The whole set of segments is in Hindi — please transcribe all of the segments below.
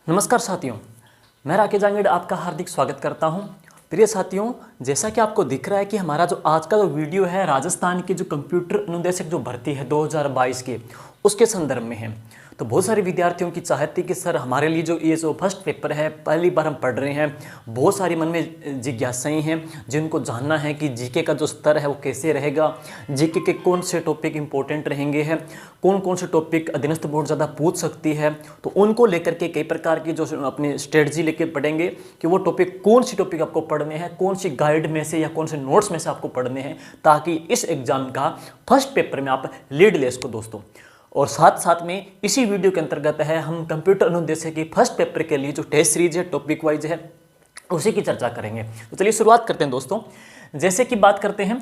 नमस्कार साथियों, मैं राकेश जांगड़ आपका हार्दिक स्वागत करता हूं। प्रिय साथियों, जैसा कि आपको दिख रहा है कि हमारा जो आज का जो वीडियो है राजस्थान की जो कंप्यूटर अनुदेशक जो भर्ती है 2022 की उसके संदर्भ में है। तो बहुत सारे विद्यार्थियों की चाहत थी कि सर हमारे लिए जो ये जो फर्स्ट पेपर है पहली बार हम पढ़ रहे हैं, बहुत सारी मन में जिज्ञासाएं हैं जिनको जानना है कि जीके का जो स्तर है वो कैसे रहेगा, जीके के कौन से टॉपिक इंपॉर्टेंट रहेंगे हैं, कौन कौन से टॉपिक अधीनस्थ बोर्ड ज़्यादा पूछ सकती है। तो उनको लेकर के कई प्रकार की जो अपनी स्ट्रेटजी लेके पढ़ेंगे कि वो टॉपिक कौन सी टॉपिक आपको पढ़ने हैं, कौन सी गाइड में से या कौन से नोट्स में से आपको पढ़ने हैं, ताकि इस एग्जाम का फर्स्ट पेपर में आप लीड ले सको दोस्तों। और साथ साथ में इसी वीडियो के अंतर्गत है हम कंप्यूटर अनुदेशक की फर्स्ट पेपर के लिए जो टेस्ट सीरीज है टॉपिक वाइज है उसी की चर्चा करेंगे। तो चलिए शुरुआत करते हैं दोस्तों। जैसे कि बात करते हैं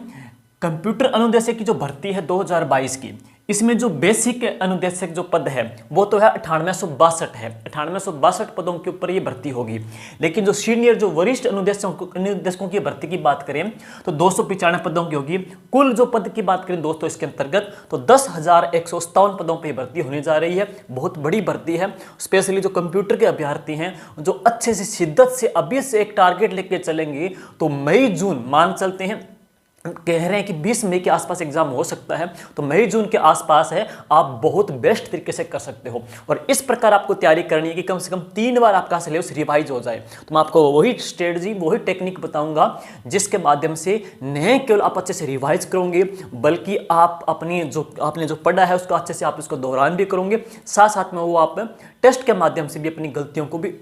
कंप्यूटर अनुदेशक की जो भर्ती है 2022 की, इसमें जो बेसिक अनुदेशक जो पद है वो तो है 9862 है। 9862 पदों के ऊपर ये भर्ती होगी। लेकिन जो सीनियर जो वरिष्ठ अनुदेशकों की भर्ती की बात करें तो 295 पदों की होगी। कुल जो पद की बात करें दोस्तों इसके अंतर्गत तो 10,157 पदों पर भर्ती होने जा रही है। बहुत बड़ी भर्ती है। स्पेशली जो कंप्यूटर के अभ्यर्थी हैं जो अच्छे से शिद्दत से अभी से एक टारगेट लेके चलेंगे तो मई जून मान चलते हैं, कह रहे हैं कि 20 मई के आसपास एग्जाम हो सकता है, तो मई जून के आसपास है, आप बहुत बेस्ट तरीके से कर सकते हो। और इस प्रकार आपको तैयारी करनी है कि कम से कम 3 बार आपका सिलेबस रिवाइज हो जाए। तो मैं आपको वही स्ट्रेटजी वही टेक्निक बताऊंगा जिसके माध्यम से न केवल आप अच्छे से रिवाइज करोगे बल्कि आप अपनी जो आपने जो पढ़ा है उसको अच्छे से आप इसको दोहरान भी करोगे, साथ साथ में वो आप टेस्ट के माध्यम से भी अपनी गलतियों को भी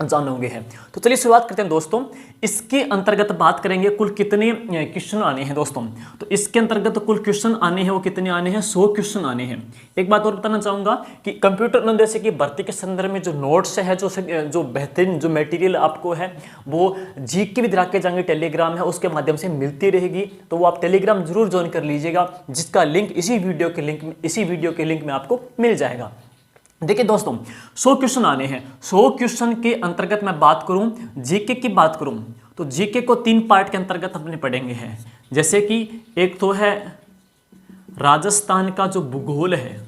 जानोगे हैं। तो चलिए शुरुआत करते हैं दोस्तों। इसके अंतर्गत बात करेंगे कुल कितने क्वेश्चन आने हैं दोस्तों। तो इसके अंतर्गत कुल क्वेश्चन आने हैं वो कितने आने हैं, 100 क्वेश्चन आने हैं। एक बात और बताना चाहूंगा कि कंप्यूटर अनुदेशक की भर्ती के संदर्भ में जो नोट्स है जो बेहतरीन जो मटेरियल आपको है वो GK with Rakesh Jangad Telegram है उसके माध्यम से मिलती रहेगी। तो वो आप टेलीग्राम जरूर ज्वाइन कर लीजिएगा, जिसका लिंक इसी वीडियो के लिंक में आपको मिल जाएगा। देखिए दोस्तों 100 क्वेश्चन आने हैं। 100 क्वेश्चन के अंतर्गत मैं बात करूं, जीके की बात करूं तो जीके को 3 पार्ट के अंतर्गत अपने पढ़ेंगे हैं। जैसे कि एक तो है राजस्थान का जो भूगोल है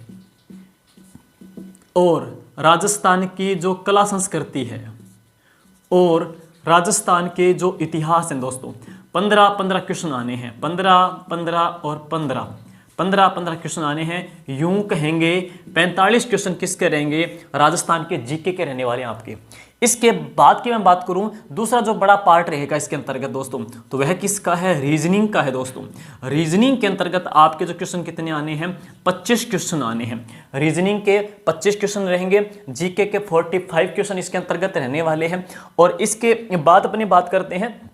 और राजस्थान की जो कला संस्कृति है और राजस्थान के जो इतिहास हैं दोस्तों। 15 क्वेश्चन आने हैं, 15 और 15 क्वेश्चन आने हैं। यूं कहेंगे 45 क्वेश्चन किसके रहेंगे, राजस्थान के जीके के रहने वाले हैं आपके। इसके बाद की मैं बात करूं, दूसरा जो बड़ा पार्ट रहेगा इसके अंतर्गत दोस्तों तो वह किसका है, रीजनिंग का है दोस्तों। रीजनिंग के अंतर्गत आपके जो क्वेश्चन कितने आने हैं, 25 क्वेश्चन आने हैं। रीजनिंग के 25 क्वेश्चन रहेंगे, जीके के 45 क्वेश्चन इसके अंतर्गत रहने वाले हैं। और इसके बाद अपनी बात करते हैं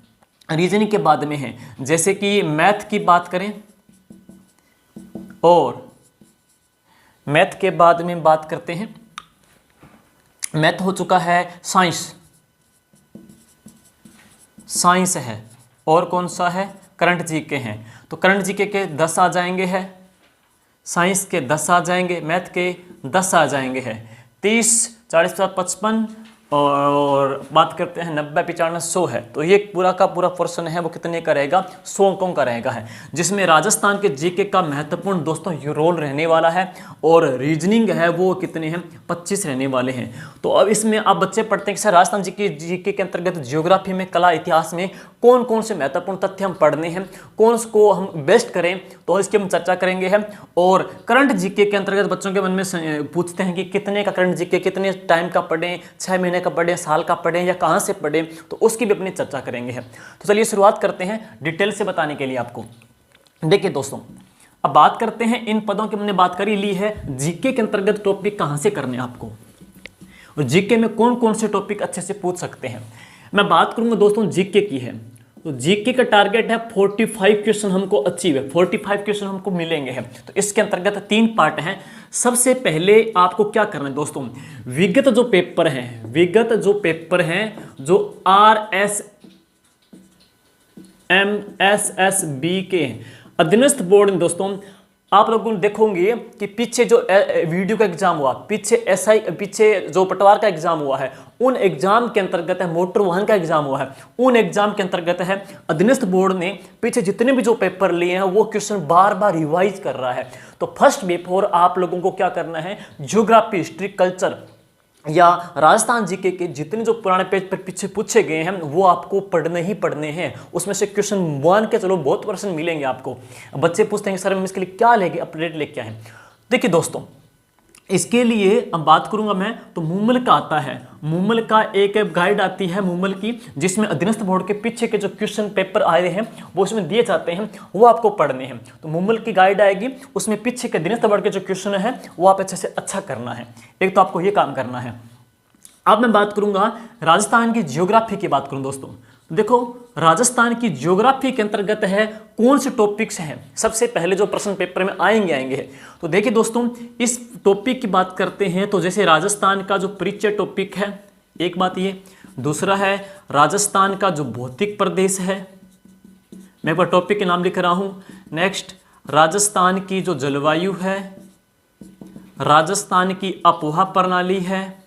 रीजनिंग के बाद में है, जैसे कि मैथ की बात करें और मैथ के बाद में बात करते हैं, मैथ हो चुका है, साइंस है और कौन सा है, करंट जीके हैं। तो करंट जीके के 10 आ जाएंगे है, साइंस के 10 आ जाएंगे, मैथ के 10 आ जाएंगे है। 30, 40, 55 और बात करते हैं 90, 95, 100 है। तो ये पूरा का पूरा पोर्शन है वो कितने का रहेगा, 100 अंकों का रहेगा है, जिसमें राजस्थान के जीके का महत्वपूर्ण दोस्तों रोल रहने वाला है। और रीजनिंग है वो कितने हैं, 25 रहने वाले हैं। तो अब इसमें आप बच्चे पढ़ते हैं कि सर राजस्थान जीके के अंतर्गत ज्योग्राफी में, कला इतिहास में कौन कौन से महत्वपूर्ण तथ्य हम पढ़ने हैं, कौन को हम बेस्ट करें, तो इसकी हम चर्चा करेंगे हम। और करंट जीके के अंतर्गत बच्चों के मन में पूछते हैं कि कितने का करंट जीके, कितने टाइम का पढ़ें, 6 महीने का पढ़ें, साल का पढ़ें या कहां से पढ़ें, तो उसकी भी अपनी चर्चा करेंगे हम। तो चलिए शुरुआत करते हैं डिटेल से बताने के लिए आपको। देखिए दोस्तों अब बात करते हैं इन पदों की हमने बात करी ली है, जीके के अंतर्गत टॉपिक कहां से करने आपको और जीके में कौन कौन से टॉपिक अच्छे से पूछ सकते हैं। मैं बात करूंगा दोस्तों जीके की है, तो जीके का टारगेट है 45 क्वेश्चन हमको अचीव है, 45 क्वेश्चन हमको मिलेंगे हैं। तो इसके अंतर्गत 3 पार्ट हैं। सबसे पहले आपको क्या करना है दोस्तों, विगत जो पेपर हैं जो RSMSSB के अधीनस्थ बोर्ड में दोस्तों, आप लोगों ने देखोगे कि पीछे जो वीडियो का एग्जाम हुआ, पीछे जो पटवार का एग्जाम हुआ है, उन एग्जाम के अंतर्गत है, मोटर वाहन का एग्जाम हुआ है, उन एग्जाम के अंतर्गत है अधीनस्थ बोर्ड ने पीछे जितने भी जो पेपर लिए हैं वो क्वेश्चन बार बार रिवाइज कर रहा है। तो फर्स्ट बिफोर आप लोगों को क्या करना है, ज्योग्राफी, हिस्ट्री, कल्चर या राजस्थान जीके के जितने जो पुराने पेज पर पीछे पूछे गए हैं वो आपको पढ़ने ही पढ़ने हैं। उसमें से क्वेश्चन मान के चलो बहुत परसेंट मिलेंगे आपको। बच्चे पूछते हैं सर हम इसके लिए क्या लेके अपडेट लेके आए। देखिए दोस्तों, इसके लिए अब बात करूंगा मैं तो मूमल का आता है, मूमल का एक गाइड आती है मूमल की, जिसमें अधीनस्थ बोर्ड के पीछे के जो क्वेश्चन पेपर आए हैं वो उसमें दिए जाते हैं, वो आपको पढ़ने हैं। तो मूमल की गाइड आएगी, उसमें पीछे के अधीनस्थ बोर्ड के जो क्वेश्चन है वो आप अच्छे से अच्छा करना है। एक तो आपको ये काम करना है। अब मैं बात करूंगा राजस्थान की जियोग्राफी की बात करूं दोस्तों, देखो राजस्थान की ज्योग्राफी के अंतर्गत है कौन से टॉपिक्स हैं, सबसे पहले जो प्रश्न पेपर में आएंगे। तो देखिए दोस्तों, इस टॉपिक की बात करते हैं तो जैसे राजस्थान का जो परिचय टॉपिक है, एक बात ये, दूसरा है राजस्थान का जो भौतिक प्रदेश है, मैं एक बार टॉपिक के नाम लिख रहा हूं। नेक्स्ट, राजस्थान की जो जलवायु है, राजस्थान की अफवाह प्रणाली है,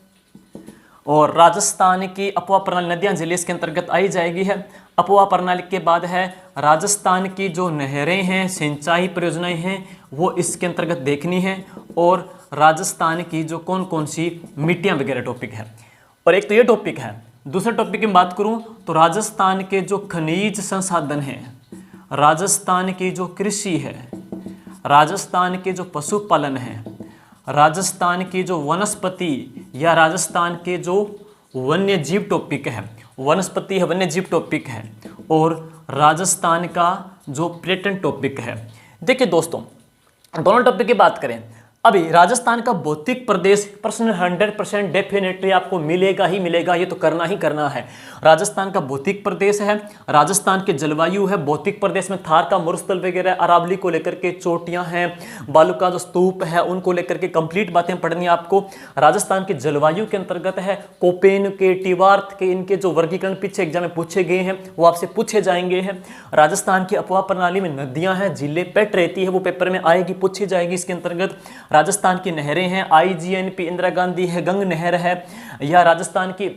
और राजस्थान की अफवाह प्रणाली नदियां जिले इसके अंतर्गत आई जाएगी है। अफवाह प्रणाली के बाद है राजस्थान की जो नहरें हैं, सिंचाई परियोजनाएं हैं, वो इसके अंतर्गत देखनी है, और राजस्थान की जो कौन कौन सी मिट्टियां वगैरह टॉपिक है। और एक तो ये टॉपिक है। दूसरे टॉपिक की बात करूं तो राजस्थान के जो खनिज संसाधन हैं, राजस्थान की जो कृषि है, राजस्थान के जो पशुपालन है, राजस्थान की जो वनस्पति या राजस्थान के जो वन्य जीव टॉपिक है, वनस्पति है वन्य जीव टॉपिक है, और राजस्थान का जो पर्यटन टॉपिक है। देखिए दोस्तों, दोनों टॉपिक की बात करें, अभी राजस्थान का भौतिक प्रदेश प्रश्न 100% डेफिनेटली आपको मिलेगा ही मिलेगा, ये तो करना ही करना है। राजस्थान का भौतिक प्रदेश है, राजस्थान के जलवायु है, भौतिक प्रदेश में थार का मरुस्थल वगैरह, अरावली को लेकर के चोटियां हैं, बालू का जो स्तूप है उनको लेकर के कंप्लीट बातें पढ़नी है आपको। राजस्थान की जलवायु के अंतर्गत है कोपेन के, टीवार्थ के, इनके जो वर्गीकरण पीछे एग्जाम में पूछे गए हैं वो आपसे पूछे जाएंगे हैं। राजस्थान की अफवाह प्रणाली में नदियां हैं, झीलें, पेट रहती है, वो पेपर में आएगी, पूछी जाएगी इसके अंतर्गत। राजस्थान की नहरें हैं, IGNP इंदिरा गांधी है, गंग नहर है, या राजस्थान की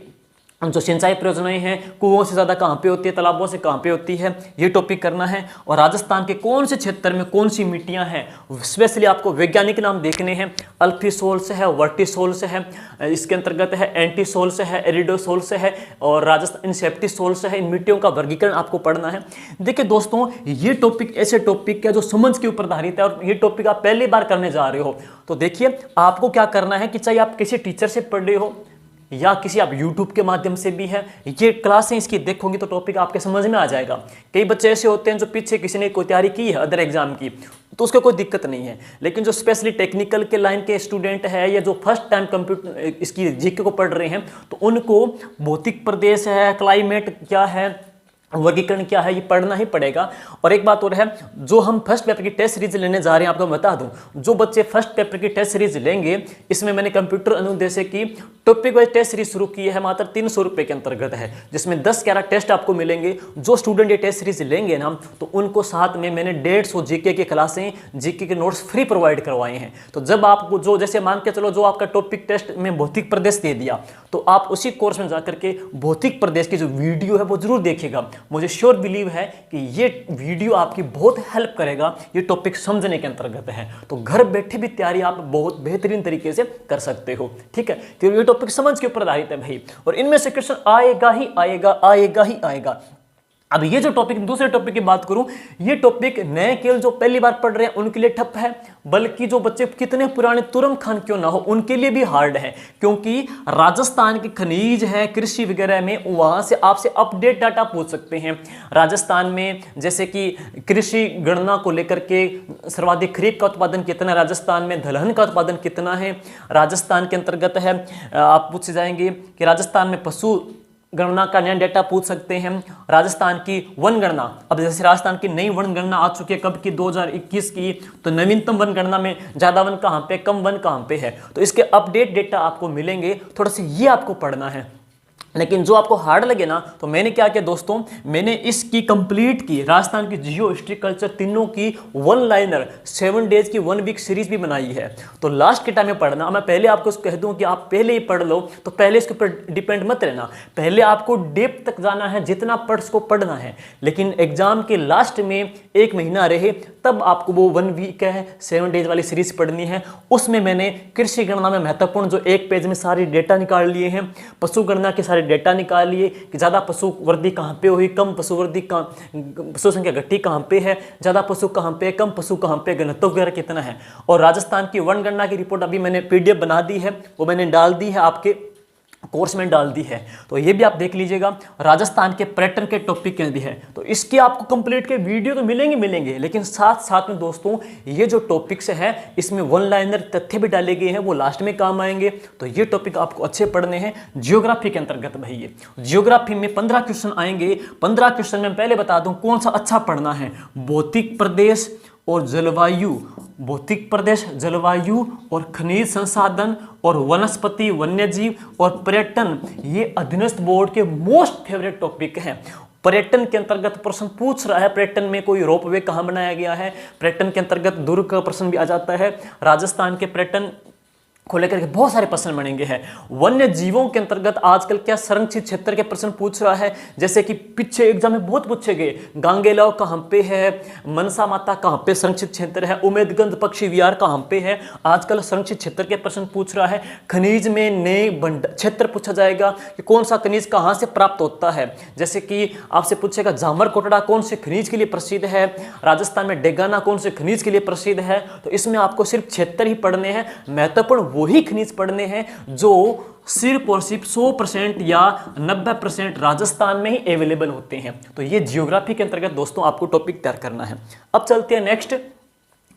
जो सिंचाई परियोजनाएं हैं कुओं से ज़्यादा कहाँ पे होती है, तालाबों से कहाँ पे होती है, ये टॉपिक करना है। और राजस्थान के कौन से क्षेत्र में कौन सी मिट्टियां हैं, स्पेशली आपको वैज्ञानिक नाम देखने हैं। अल्फीसोल्स है, वर्टिसोल्स है, इसके अंतर्गत है एंटीसोल्स है, एरिडोसोल्स है, और राजस्थान इंसेप्टिसोल्स है। इन मिट्टियों का वर्गीकरण आपको पढ़ना है। देखिए दोस्तों, ये टॉपिक ऐसे टॉपिक है जो समझ के ऊपर आधारित है, और ये टॉपिक आप पहली बार करने जा रहे हो। तो देखिए आपको क्या करना है कि चाहे आप किसी टीचर से पढ़ रहे हो या किसी आप YouTube के माध्यम से भी है, ये क्लासें इसकी देखोगे तो टॉपिक आपके समझ में आ जाएगा। कई बच्चे ऐसे होते हैं जो पीछे किसी ने कोई तैयारी की है अदर एग्जाम की, तो उसको कोई दिक्कत नहीं है, लेकिन जो स्पेशली टेक्निकल के लाइन के स्टूडेंट है या जो फर्स्ट टाइम कंप्यूटर इसकी जीके को पढ़ रहे हैं, तो उनको भौतिक प्रदेश है, क्लाइमेट क्या है, वर्गीकरण क्या है, ये पढ़ना ही पड़ेगा। और एक बात और है, जो हम फर्स्ट पेपर की टेस्ट सीरीज लेने जा रहे हैं, आपको बता दूं, जो बच्चे फर्स्ट पेपर की टेस्ट सीरीज लेंगे, इसमें मैंने कंप्यूटर अनुदेश की टॉपिक वाइज टेस्ट सीरीज शुरू की है, मात्र 300 रुपये के अंतर्गत है, जिसमें 10-11 टेस्ट आपको मिलेंगे। जो स्टूडेंट ये टेस्ट सीरीज लेंगे ना, तो उनको साथ में मैंने 150 जीके की क्लासें, जीके के नोट्स फ्री प्रोवाइड करवाए हैं। तो जब आपको जो, जैसे मान के चलो, जो आपका टॉपिक टेस्ट में भौतिक प्रदेश दे दिया, तो आप उसी कोर्स में जाकर के भौतिक प्रदेश की जो वीडियो है वो जरूर देखिएगा। मुझे श्योर बिलीव है कि ये वीडियो आपकी बहुत हेल्प करेगा, ये टॉपिक समझने के अंतर्गत है। तो घर बैठे भी तैयारी आप बहुत बेहतरीन तरीके से कर सकते हो, ठीक है। तो ये टॉपिक समझ के ऊपर आधारित है भाई, और इनमें से क्वेश्चन आएगा ही आएगा, आएगा ही आएगा। अब ये जो टॉपिक, दूसरे टॉपिक की बात करूं, ये टॉपिक नए केवल जो पहली बार पढ़ रहे हैं उनके लिए ठप है, बल्कि जो बच्चे कितने पुराने तुरम खान क्यों ना हो उनके लिए भी हार्ड है, क्योंकि राजस्थान के खनिज है, कृषि वगैरह में वहां से आपसे अपडेट डाटा पूछ सकते हैं। राजस्थान में जैसे कि कृषि गणना को लेकर के सर्वाधिक खरीफ का उत्पादन कितना है, राजस्थान में दलहन का उत्पादन कितना है, राजस्थान के अंतर्गत है। आप पूछ जाएंगे कि राजस्थान में पशु गणना का नया डेटा पूछ सकते हैं। राजस्थान की वन गणना, अब जैसे राजस्थान की नई वन गणना आ चुकी है, कब की, 2021 की, तो नवीनतम वन गणना में ज्यादा वन कहां पे, कम वन कहां पे है, तो इसके अपडेट डेटा आपको मिलेंगे। थोड़ा सा ये आपको पढ़ना है। लेकिन जो आपको हार्ड लगे ना, तो मैंने क्या किया दोस्तों, मैंने इसकी कंप्लीट की राजस्थान की जियो हिस्ट्री कल्चर तीनों की 1 लाइनर 7 डेज की 1 वीक सीरीज भी बनाई है। तो लास्ट के टाइम में पढ़ना, मैं पहले आपको कह दूं कि आप पहले ही पढ़ लो, तो पहले इसके ऊपर डिपेंड मत रहना, पहले आपको डेप्थ तक जाना है, जितना पढ़ को पढ़ना है, लेकिन एग्जाम के लास्ट में 1 महीना रहे तब आपको वो 1 वीक है 7 डेज वाली सीरीज पढ़नी है। उसमें मैंने कृषि गणना में महत्वपूर्ण जो 1 पेज में सारी डेटा निकाल लिए हैं, पशु गणना के सारे डेटा निकाल लिए कि ज़्यादा पशु वृद्धि कहाँ पे हुई, कम पशु वृद्धि कहाँ, पशु संख्या घटी कहाँ पे है, ज़्यादा पशु कहाँ पे, कम पशु कहाँ पे, घनत्व वगैरह कितना है। और राजस्थान की वनगणना की रिपोर्ट अभी मैंने पीडीएफ बना दी है, वो मैंने डाल दी है, आपके कोर्स में डाल दी है, तो ये भी आप देख लीजिएगा। राजस्थान के पर्यटन के टॉपिक भी है, तो इसके आपको कंप्लीट के वीडियो तो मिलेंगे, लेकिन साथ साथ में दोस्तों ये जो टॉपिक्स है इसमें 1 लाइनर तथ्य भी डाले गए हैं, वो लास्ट में काम आएंगे। तो ये टॉपिक आपको अच्छे पढ़ने हैं जियोग्राफी के अंतर्गत। भाई ये जियोग्राफी में 15 क्वेश्चन आएंगे। 15 क्वेश्चन में पहले बता दूं कौन सा अच्छा पढ़ना है, भौतिक प्रदेश और जलवायु, भौतिक प्रदेश, जलवायु और खनिज संसाधन और वनस्पति, वन्यजीव और पर्यटन, ये अधीनस्थ बोर्ड के मोस्ट फेवरेट टॉपिक हैं। पर्यटन के अंतर्गत प्रश्न पूछ रहा है, पर्यटन में कोई रोपवे कहाँ बनाया गया है, पर्यटन के अंतर्गत दुर्ग का प्रश्न भी आ जाता है, राजस्थान के पर्यटन को लेकर के बहुत सारे प्रश्न बनेंगे हैं। वन्य जीवों के अंतर्गत आजकल क्या संरक्षित क्षेत्र के प्रश्न पूछ रहा है, जैसे कि पीछे एग्जाम में बहुत पूछे गए, गांगेलाव कहाँ पे है, मनसा माता कहाँ पे संरक्षित क्षेत्र है, उमेदगंज पक्षी विहार कहाँ पे है, आजकल संरक्षित क्षेत्र के प्रश्न पूछ रहा है। खनिज में नए क्षेत्र पूछा जाएगा कि कौन सा खनिज कहाँ से प्राप्त होता है, जैसे कि आपसे पूछेगा जामर कोटड़ा कौन से खनिज के लिए प्रसिद्ध है, राजस्थान में डेगाना कौन से खनिज के लिए प्रसिद्ध है। तो इसमें आपको सिर्फ क्षेत्र ही पढ़ने हैं, महत्वपूर्ण वही खनिज पढ़ने हैं जो सिर्फ और सिर्फ 100% या 90% राजस्थान में ही अवेलेबल होते हैं। तो ये जियोग्राफी के अंतर्गत दोस्तों आपको टॉपिक तैयार करना है। अब चलते हैं नेक्स्ट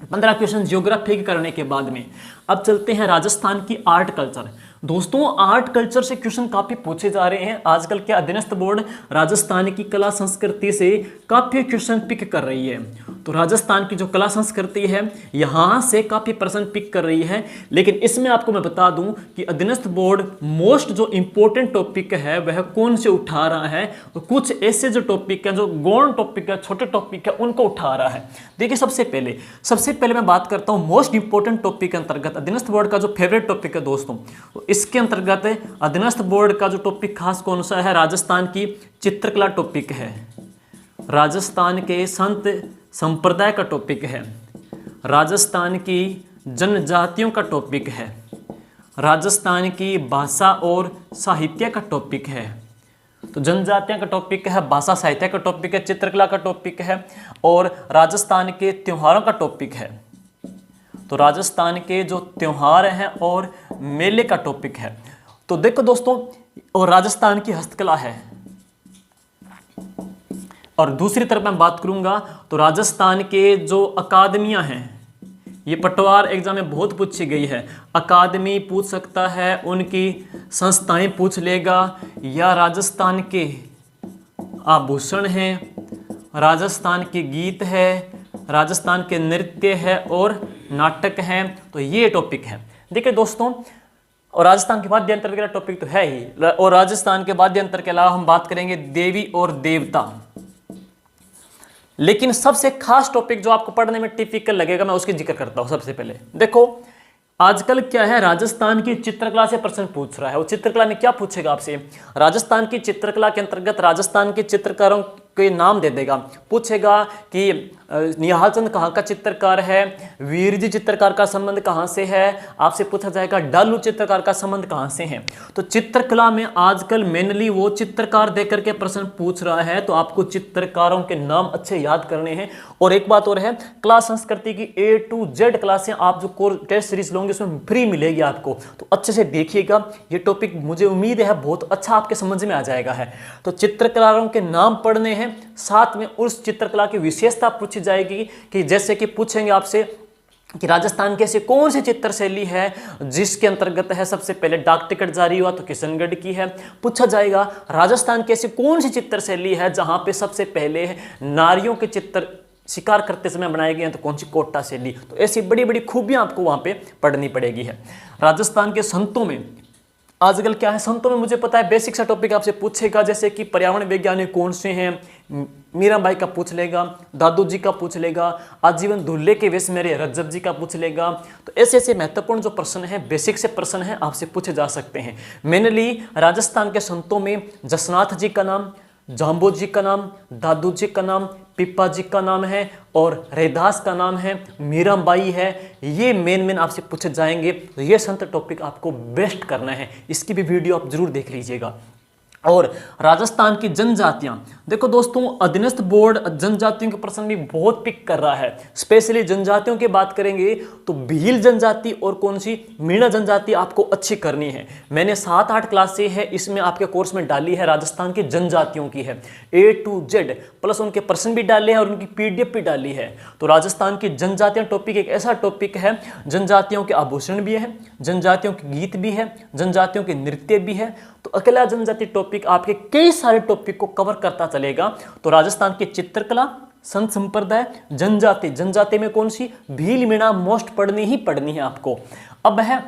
15 क्वेश्चन जियोग्राफी के करने के बाद में अब चलते हैं राजस्थान की आर्ट कल्चर। दोस्तों आर्ट कल्चर से क्वेश्चन काफी पूछे जा रहे हैं। आजकल के अधीनस्थ बोर्ड राजस्थान की कला संस्कृति से काफी क्वेश्चन पिक कर रही है। तो राजस्थान की जो कला संस्कृति है यहाँ से काफी प्रश्न पिक कर रही है, लेकिन इसमें आपको मैं बता दूं कि अधीनस्थ बोर्ड मोस्ट जो इंपॉर्टेंट टॉपिक है वह कौन से उठा रहा है, तो कुछ ऐसे जो टॉपिक है, जो गौण टॉपिक है, छोटे टॉपिक है, उनको उठा रहा है। देखिए सबसे पहले मैं बात करता हूँ मोस्ट इंपॉर्टेंट टॉपिक के अंतर्गत अधीनस्थ बोर्ड का जो फेवरेट टॉपिक है दोस्तों, तो इसके अंतर्गत अधीनस्थ बोर्ड का जो टॉपिक खास कौन सा है, राजस्थान की चित्रकला टॉपिक है, राजस्थान के संत संप्रदाय का टॉपिक है, राजस्थान की जनजातियों का टॉपिक है, राजस्थान की भाषा और साहित्य का टॉपिक है। तो जनजातियों का टॉपिक है, भाषा साहित्य का टॉपिक है, चित्रकला का टॉपिक है और राजस्थान के त्योहारों का टॉपिक है। तो राजस्थान के जो त्योहार हैं और मेले का टॉपिक है। तो देखो दोस्तों, और राजस्थान की हस्तकला है। और दूसरी तरफ मैं बात करूंगा तो राजस्थान के जो अकादमियां हैं, ये पटवार एग्जाम में बहुत पूछी गई है, अकादमी पूछ सकता है, उनकी संस्थाएं पूछ लेगा, या राजस्थान के आभूषण हैं, राजस्थान के गीत है, राजस्थान के नृत्य है और नाटक हैं। तो ये टॉपिक है। देखिए दोस्तों, और राजस्थान के वाद्य यंत्र का टॉपिक तो है ही, और राजस्थान के वाद्य यंत्र के अलावा हम बात करेंगे देवी और देवता। लेकिन सबसे खास टॉपिक जो आपको पढ़ने में टिपिकल लगेगा, मैं उसकी जिक्र करता हूं। सबसे पहले देखो, आजकल क्या है, राजस्थान की चित्रकला से प्रश्न पूछ रहा है। वो चित्रकला में क्या पूछेगा आपसे, राजस्थान की चित्रकला के अंतर्गत राजस्थान के चित्रकारों के नाम दे देगा, पूछेगा कि निहाल चंद कहाँ का चित्रकार है, वीर जी चित्रकार का संबंध कहाँ से है, आपसे पूछा जाएगा डालू चित्रकार का संबंध कहाँ से है। तो चित्रकला में आजकल मेनली वो चित्रकार देकर के प्रश्न पूछ रहा है, तो आपको चित्रकारों के नाम अच्छे याद करने हैं। और एक बात और है, क्लास संस्कृति की A to Z क्लासें आप जो कोर्स टेस्ट सीरीज लोगे उसमें फ्री मिलेगी आपको, तो अच्छे से देखिएगा। ये टॉपिक मुझे उम्मीद है बहुत अच्छा आपके समझ में आ जाएगा है। तो चित्रकारों के नाम पढ़ने हैं, साथ में उस चित्रकला की विशेषता पूछी जाएगी, कि जैसे कि पूछेंगे आपसे कि राजस्थान की ऐसी कौन सी चित्र शैली है जिसके अंतर्गत है सबसे पहले डाक टिकट जारी हुआ, तो किशनगढ़ की है। पूछा जाएगा राजस्थान की ऐसी कौन सी चित्र शैली है जहां पे सबसे पहले नारियों के चित्र शिकार करते समय बनाए गए हैं, तो कौन सी कोटा शैली। तो ऐसी बड़ी बड़ी खूबियां आपको वहां पे पढ़नी पड़ेगी है। राजस्थान के संतों में आजकल क्या है, संतों में मुझे पता है बेसिक सा टॉपिक आपसे पूछेगा, जैसे कि पर्यावरण वैज्ञानिक कौन से हैं, मीराबाई का पूछ लेगा, दादू जी का पूछ लेगा, आजीवन दूल्हे के वेश मेरे रज्जब जी का पूछ लेगा। तो ऐसे ऐसे महत्वपूर्ण जो प्रश्न है, बेसिक से प्रश्न है, आपसे पूछे जा सकते हैं। मैंने ली राजस्थान के संतों में जसनाथ जी का नाम, जाम्बो जी का नाम, दादू जी का नाम, पिप्पा जी का नाम है और रैदास का नाम है, मीराबाई है। ये मेन आपसे पूछे जाएंगे। तो ये संत टॉपिक आपको बेस्ट करना है, इसकी भी वीडियो आप जरूर देख लीजिएगा। और राजस्थान की जनजातियां, देखो दोस्तों, अधीनस्थ बोर्ड जनजातियों के प्रश्न भी बहुत पिक कर रहा है। स्पेशली जनजातियों की बात करेंगे तो भील जनजाति और कौन सी, मीणा जनजाति आपको अच्छी करनी है। मैंने 7-8 क्लास से है इसमें आपके कोर्स में डाली है, राजस्थान की जनजातियों की है, A to Z प्लस उनके प्रश्न भी डाले हैं और उनकी PDF भी डाली है। तो राजस्थान की जनजातियां टॉपिक एक ऐसा टॉपिक है, जनजातियों के आभूषण भी है, जनजातियों के गीत भी है, जनजातियों के नृत्य भी है। तो अकेला जनजाति टॉपिक आपके कई सारे टॉपिक को कवर करता चलेगा। तो राजस्थान की चित्रकला, संत संप्रदाय, जनजाति, जनजाति में कौन सी, भील मीणा मोस्ट पढ़नी ही पढ़नी है आपको। अब है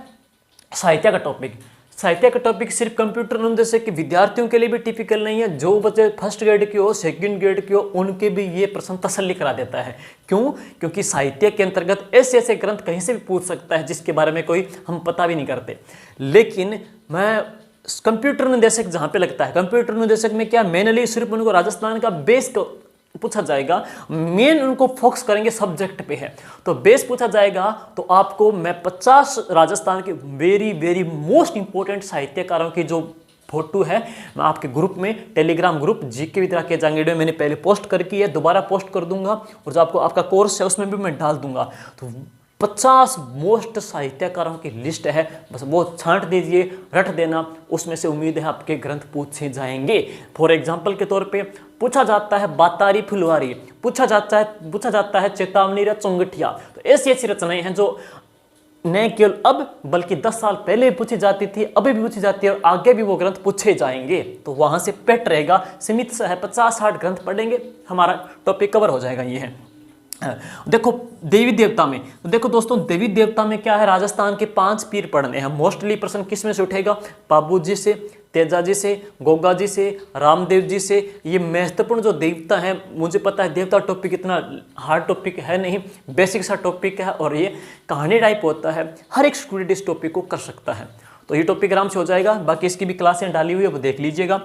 साहित्य का टॉपिक। साहित्य का टॉपिक सिर्फ कंप्यूटर अनुदेशक के विद्यार्थियों के लिए भी टिपिकल नहीं है, जो बच्चे फर्स्ट ग्रेड के हो, सेकंड ग्रेड के हो, उनके भी ये प्रश्न तसल्ली करा देता है। क्यों? क्योंकि साहित्य के अंतर्गत ऐसे ऐसे ग्रंथ कहीं से भी पूछ सकता है जिसके बारे में कोई हम पता भी नहीं करते। लेकिन मैं कंप्यूटर निर्देशक जहां पे लगता है, कंप्यूटर निर्देशक में क्या मेनली सिर्फ उनको राजस्थान का बेस पूछा जाएगा, मेन उनको फोकस करेंगे सब्जेक्ट पे है। तो बेस पूछा जाएगा तो आपको मैं 50 राजस्थान के वेरी मोस्ट इंपोर्टेंट साहित्यकारों की जो फोटो है मैं आपके ग्रुप में, टेलीग्राम ग्रुप जीके विद्या के जांगेड़े, मैंने पहले पोस्ट करके है, दोबारा पोस्ट कर दूंगा और जो आपको आपका कोर्स है उसमें भी मैं डाल दूंगा। तो 50 मोस्ट साहित्यकारों की लिस्ट है, बस वो छांट दीजिए, रट देना, उसमें से उम्मीद है आपके ग्रंथ पूछे जाएंगे। फॉर एग्जांपल के तौर पे पूछा जाता है बातारी फुलवारी, पूछा जाता है चेतावनी रा चुंगठिया। तो ऐसी रचनाएं हैं जो न केवल अब बल्कि 10 साल पहले भी पूछी जाती थी, अभी भी पूछी जाती है और आगे भी वो ग्रंथ पूछे जाएंगे। तो वहां से पेट रहेगा, सीमित सा है, 50-60 ग्रंथ पढ़ेंगे, हमारा टॉपिक कवर हो जाएगा। ये है देखो देवी देवता में, तो देखो दोस्तों देवी देवता में क्या है, राजस्थान के 5 पीर पढ़ने हैं। मोस्टली प्रश्न किस में से उठेगा, बाबू जी से, तेजा जी से, गोगा जी से, रामदेव जी से। ये महत्वपूर्ण जो देवता हैं, मुझे पता है देवता टॉपिक इतना हार्ड टॉपिक है नहीं, बेसिक सा टॉपिक है और ये कहानी टाइप होता है, हर एक स्टूडेंट इस टॉपिक को कर सकता है। तो ये टॉपिक आराम से हो जाएगा, बाकी इसकी भी क्लासें डाली हुई है वो देख लीजिएगा।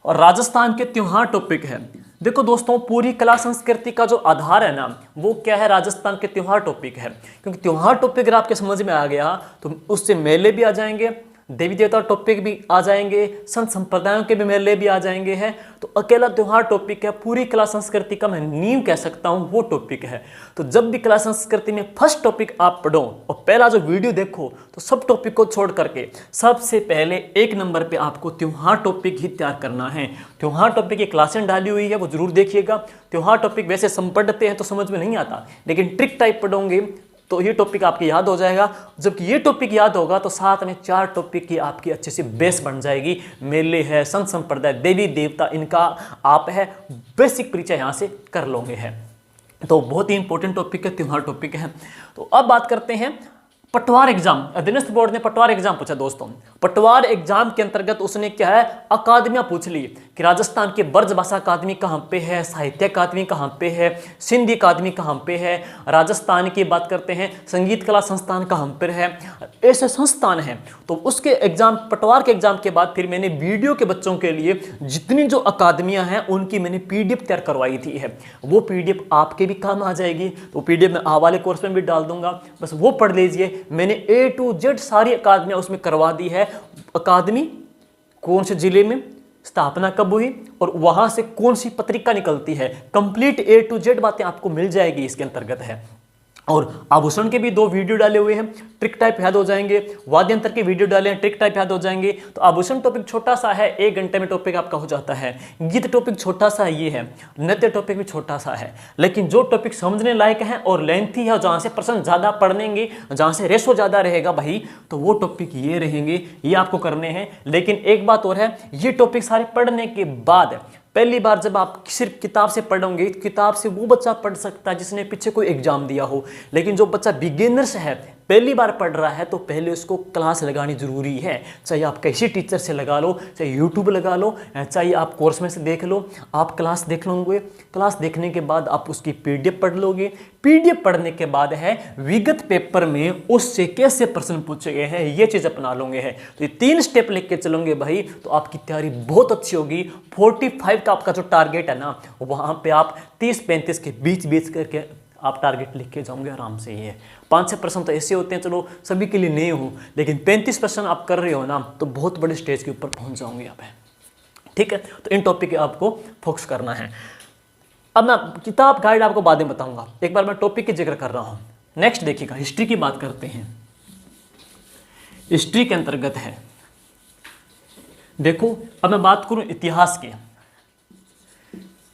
और राजस्थान के त्योहार टॉपिक है। देखो दोस्तों, पूरी कला संस्कृति का जो आधार है ना, वो क्या है, राजस्थान के त्योहार टॉपिक है। क्योंकि त्योहार टॉपिक अगर आपके समझ में आ गया तो उससे मेले भी आ जाएंगे, देवी देवता टॉपिक भी आ जाएंगे, संत संप्रदायों के भी मेले भी आ जाएंगे हैं। तो अकेला त्योहार टॉपिक है, पूरी कला संस्कृति का मैं नींव कह सकता हूँ वो टॉपिक है। तो जब भी कला संस्कृति में फर्स्ट टॉपिक आप पढ़ो और पहला जो वीडियो देखो, तो सब टॉपिक को छोड़ करके सबसे पहले 1 नंबर पे आपको त्योहार टॉपिक ही तैयार करना है। त्योहार टॉपिक की क्लासें डाली हुई है, वो जरूर देखिएगा। त्योहार टॉपिक वैसे हम पढ़ते हैं तो समझ में नहीं आता, लेकिन ट्रिक टाइप पढ़ोगे तो ये टॉपिक आपके याद हो जाएगा। जबकि ये टॉपिक याद होगा तो साथ में 4 टॉपिक की आपकी अच्छी सी बेस बन जाएगी। मेले है, संत संप्रदाय, देवी देवता, इनका आप है बेसिक परिचय यहाँ से कर लोगे है। तो बहुत ही इंपॉर्टेंट टॉपिक है, त्योहार टॉपिक है। तो अब बात करते हैं पटवार एग्जाम। अधीनस्थ बोर्ड ने पटवार एग्जाम पूछा दोस्तों। पटवार एग्जाम के अंतर्गत उसने क्या है, अकादमियां पूछ ली कि राजस्थान के ब्रज भाषा अकादमी कहाँ पे है, साहित्य अकादमी कहाँ पे है, सिंधी अकादमी कहाँ पे है, राजस्थान की बात करते हैं संगीत कला संस्थान कहाँ पर है, ऐसे संस्थान हैं। तो उसके एग्जाम, पटवार के एग्जाम के बाद फिर मैंने वीडियो के बच्चों के लिए जितनी जो अकादमियां हैं उनकी मैंने PDF तैयार करवाई थी है। वो PDF आपके भी काम आ जाएगी। तो PDF मैं वाले कोर्स में भी डाल दूंगा, बस वो पढ़ लीजिए। मैंने A to Z सारी अकादमियां उसमें करवा दी है। अकादमी कौन से जिले में, स्थापना कब हुई और वहां से कौन सी पत्रिका निकलती है, कंप्लीट A to Z बातें आपको मिल जाएगी इसके अंतर्गत है। और आभूषण के भी 2 वीडियो डाले हुए हैं, ट्रिक टाइप याद हो जाएंगे। वाद्यंत्र के वीडियो डाले हैं, ट्रिक टाइप याद हो जाएंगे। तो आभूषण टॉपिक छोटा सा है, 1 घंटे में टॉपिक आपका हो जाता है। गीत टॉपिक छोटा सा ये है, नृत्य टॉपिक भी छोटा सा है, लेकिन जो टॉपिक समझने लायक है और लेंथी है, जहाँ से प्रश्न ज़्यादा पढ़नेंगे, जहाँ से रेशो ज़्यादा रहेगा भाई, तो वो टॉपिक ये रहेंगे, ये आपको करने हैं। लेकिन एक बात और है, ये टॉपिक सारे पढ़ने के बाद पहली बार जब आप सिर्फ किताब से पढ़ोगे, किताब से वो बच्चा पढ़ सकता है जिसने पीछे कोई एग्जाम दिया हो। लेकिन जो बच्चा बिगिनर्स है, पहली बार पढ़ रहा है तो पहले उसको क्लास लगानी ज़रूरी है। चाहे आप कैसे टीचर से लगा लो, चाहे यूट्यूब लगा लो, चाहे आप कोर्स में से देख लो, आप क्लास देख लोगे। क्लास देखने के बाद आप उसकी PDF पढ़ लोगे। PDF पढ़ने के बाद है विगत पेपर में उससे कैसे प्रश्न पूछे गए हैं ये चीज़ अपना लोगे है। तो ये 3 स्टेप लेके चलोगे भाई तो आपकी तैयारी बहुत अच्छी होगी। 45 का आपका जो टारगेट है ना, वहाँ पे आप 30-35 के बीच करके आप टारगेट लिख के जाओगे आराम से। ये 5-6 प्रश्न तो ऐसे होते हैं, चलो सभी के लिए नहीं हो, लेकिन 35 प्रश्न आप कर रहे हो ना तो बहुत बड़े स्टेज के ऊपर पहुंच जाओगे आप। ठीक है, तो इन टॉपिक पे आपको फोकस करना है। अब मैं किताब गाइड आपको बाद में बताऊंगा, एक बार मैं टॉपिक की जिक्र कर रहा हूं। नेक्स्ट देखिएगा, हिस्ट्री की बात करते हैं। हिस्ट्री के अंतर्गत है, देखो अब मैं बात करूं इतिहास की।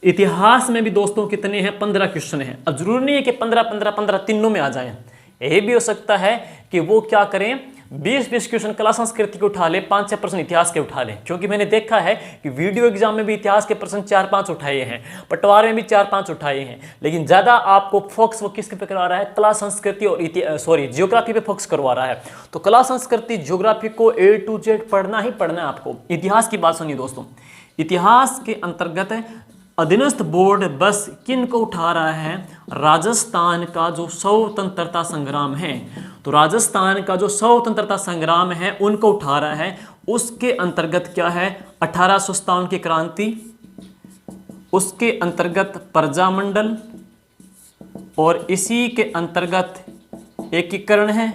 इतिहास में भी दोस्तों कितने हैं, 15 क्वेश्चन हैं। अब जरूरी नहीं है कि 15 तीनों में आ जाएं, ये भी हो सकता है कि वो क्या करें 20 क्वेश्चन कला संस्कृति के उठा ले, 5-6 प्रश्न इतिहास के उठा ले। क्योंकि मैंने देखा है कि वीडियो एग्जाम में भी इतिहास के प्रश्न 4-5 उठाए हैं, पटवार में भी 4-5 उठाए हैं, लेकिन ज़्यादा आपको फोकस वो किसके पे करवा रहा है, कला संस्कृति और जियोग्राफी पे फोकस करवा रहा है। तो कला संस्कृति जियोग्राफी को A to Z पढ़ना ही पढ़ना है आपको। इतिहास की बात सुनिए दोस्तों, इतिहास के अंतर्गत अधीनस्थ बोर्ड बस किन को उठा रहा है, राजस्थान का जो स्वतंत्रता संग्राम है, तो राजस्थान का जो स्वतंत्रता संग्राम है उनको उठा रहा है। उसके अंतर्गत क्या है, 1857 की क्रांति, उसके अंतर्गत प्रजामंडल, और इसी के अंतर्गत एकीकरण है,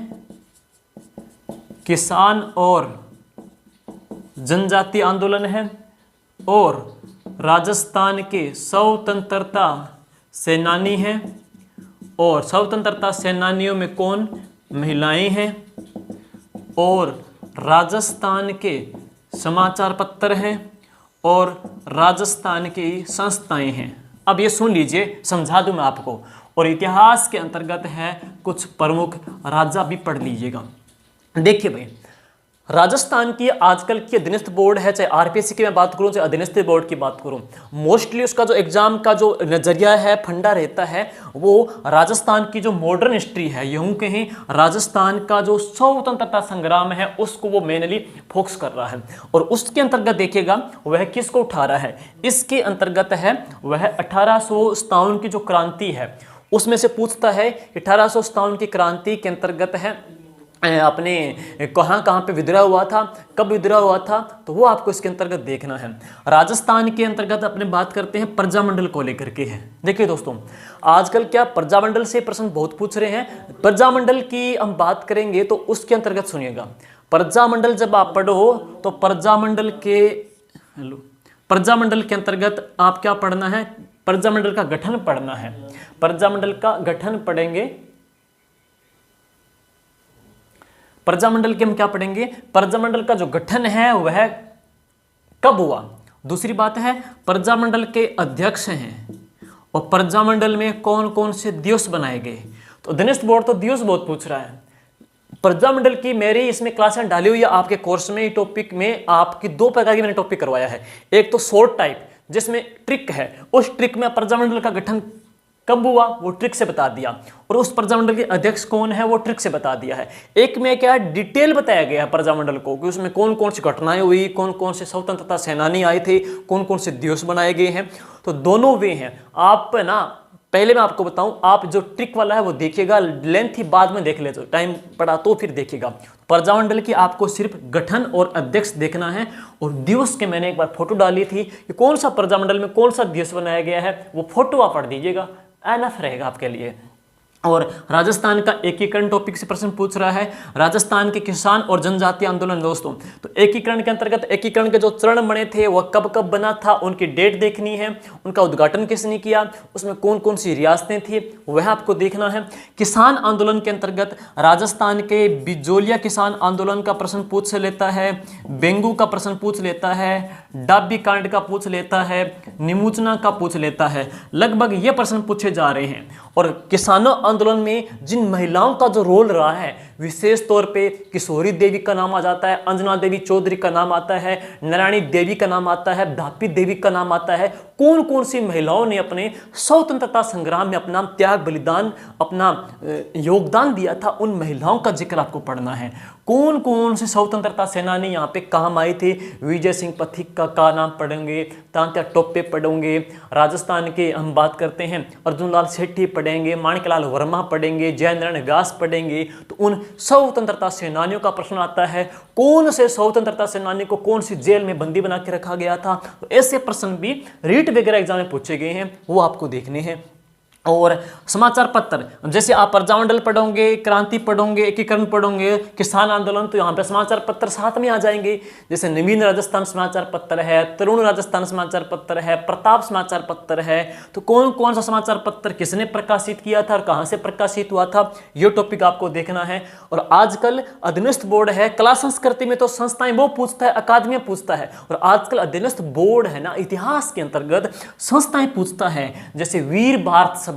किसान और जनजाति आंदोलन है, और राजस्थान के स्वतंत्रता सेनानी हैं, और स्वतंत्रता सेनानियों में कौन, महिलाएं हैं, और राजस्थान के समाचार पत्र हैं, और राजस्थान की संस्थाएं हैं। अब ये सुन लीजिए, समझा दूं मैं आपको। और इतिहास के अंतर्गत है कुछ प्रमुख राजा भी पढ़ लीजिएगा। देखिए भाई, राजस्थान की आजकल की अधीनस्थ बोर्ड है, चाहे RPSC की मैं बात करूं चाहे अधीनस्थ बोर्ड की बात करूं, मोस्टली उसका जो एग्जाम का जो नजरिया है, फंडा रहता है, वो राजस्थान की जो मॉडर्न हिस्ट्री है, यूं कहें राजस्थान का जो स्वतंत्रता संग्राम है उसको वो मेनली फोकस कर रहा है। और उसके अंतर्गत देखिएगा वह किसको उठा रहा है, इसके अंतर्गत है वह 1857 की जो क्रांति है उसमें से पूछता है। 1857 की क्रांति के अंतर्गत है अपने कहाँ पे विद्रोह हुआ था, कब विद्रोह हुआ था, तो वो आपको इसके अंतर्गत देखना है। राजस्थान के अंतर्गत अपने बात करते हैं प्रजामंडल को लेकर के है। देखिए दोस्तों, आजकल क्या प्रजामंडल से प्रश्न बहुत पूछ रहे हैं। प्रजामंडल की हम बात करेंगे तो उसके अंतर्गत सुनिएगा, प्रजामंडल जब आप पढ़ो तो प्रजामंडल के अंतर्गत आप क्या पढ़ना है, प्रजामंडल का गठन पढ़ना है। प्रजामंडल का गठन पढ़ेंगे, प्रजामंडल के हम क्या पढ़ेंगे, प्रजामंडल का जो गठन है वह कब हुआ। दूसरी बात है प्रजामंडल के अध्यक्ष हैं, और प्रजामंडल में कौन कौन से दिवस बनाए गए। तो अधीनस्थ बोर्ड तो दिवस बहुत पूछ रहा है। प्रजामंडल की मेरी इसमें क्लासें डाली हुई है आपके कोर्स में। टॉपिक में आपकी 2 प्रकार की मैंने टॉपिक करवाया है। एक तो शॉर्ट टाइप जिसमें ट्रिक है, उस ट्रिक में प्रजामंडल का गठन कब हुआ वो ट्रिक से बता दिया, और उस प्रजामंडल के अध्यक्ष कौन है वो ट्रिक से बता दिया है। एक में क्या डिटेल बताया गया है प्रजामंडल को कि उसमें कौन कौन सी घटनाएं हुई, कौन कौन से स्वतंत्रता सेनानी आए थे, कौन कौन से दिवस बनाए गए हैं। तो दोनों वे हैं। आप ना पहले मैं आपको बताऊं, आप जो ट्रिक वाला है वो देखिएगा, लेंथ ही बाद में देख ले, तो टाइम पड़ा तो फिर देखिएगा। प्रजामंडल की आपको सिर्फ गठन और अध्यक्ष देखना है, और दिवस के मैंने एक बार फोटो डाली थी कि कौन सा प्रजामंडल में कौन सा दिवस बनाया गया है, वो फोटो आप पढ़ दीजिएगा, एनफ रहेगा आपके लिए। और राजस्थान का एकीकरण टॉपिक से प्रश्न पूछ रहा है, राजस्थान के किसान और जनजातीय आंदोलन। दोस्तों तो एकीकरण के अंतर्गत एकीकरण के जो चरण बने थे वह कब कब बना था, उनकी डेट देखनी है, उनका उद्घाटन किसने किया, उसमें कौन कौन सी रियासतें थी वह आपको देखना है। किसान आंदोलन के अंतर्गत राजस्थान के बिजोलिया किसान आंदोलन का प्रश्न पूछ लेता है, बेंगू का प्रश्न पूछ लेता है, डाबी कांड का पूछ लेता है, निमूचना का पूछ लेता है। लगभग ये प्रश्न पूछे जा रहे हैं। और किसानों आंदोलन में जिन महिलाओं का जो रोल रहा है, विशेष तौर पे किशोरी देवी का नाम आ जाता है, अंजना देवी चौधरी का नाम आता है, नारायणी देवी का नाम आता है, धापी देवी का नाम आता है। कौन कौन सी महिलाओं ने अपने स्वतंत्रता संग्राम में अपना त्याग बलिदान अपना योगदान दिया था, उन महिलाओं का जिक्र आपको पढ़ना है। कौन कौन से स्वतंत्रता सेनानी यहाँ पे काम आए थे। विजय सिंह पथिक का नाम पढ़ेंगे, तांत्या टोपे पढ़ेंगे, राजस्थान के हम बात करते हैं अर्जुन लाल सेठी पढ़ेंगे, माणिकलाल वर्मा पढ़ेंगे, जयनारायण व्यास पढ़ेंगे। तो उन स्वतंत्रता सेनानियों का प्रश्न आता है, कौन से स्वतंत्रता सेनानी को कौन सी जेल में बंदी बना के रखा गया था। तो ऐसे प्रश्न भी रीट वगैरह एग्जाम में पूछे गए हैं, वो आपको देखने हैं। और समाचार पत्र, जैसे आप प्रजामंडल पढ़ोगे, क्रांति पढ़ोगे, एकीकरण पढ़ोगे, किसान आंदोलन, तो यहाँ पे समाचार पत्र साथ में आ जाएंगे। जैसे नवीन राजस्थान समाचार पत्र है, तरुण राजस्थान समाचार पत्र है, प्रताप समाचार पत्र है। तो कौन कौन सा समाचार पत्र किसने प्रकाशित किया था और कहाँ से प्रकाशित हुआ था, ये टॉपिक आपको देखना है। और आजकल अधीनस्थ बोर्ड है, कला संस्कृति में तो संस्थाएं वो पूछता है, अकादमियां पूछता है, और आजकल अधीनस्थ बोर्ड है ना, इतिहास के अंतर्गत संस्थाएं पूछता है। जैसे वीर भारत सभा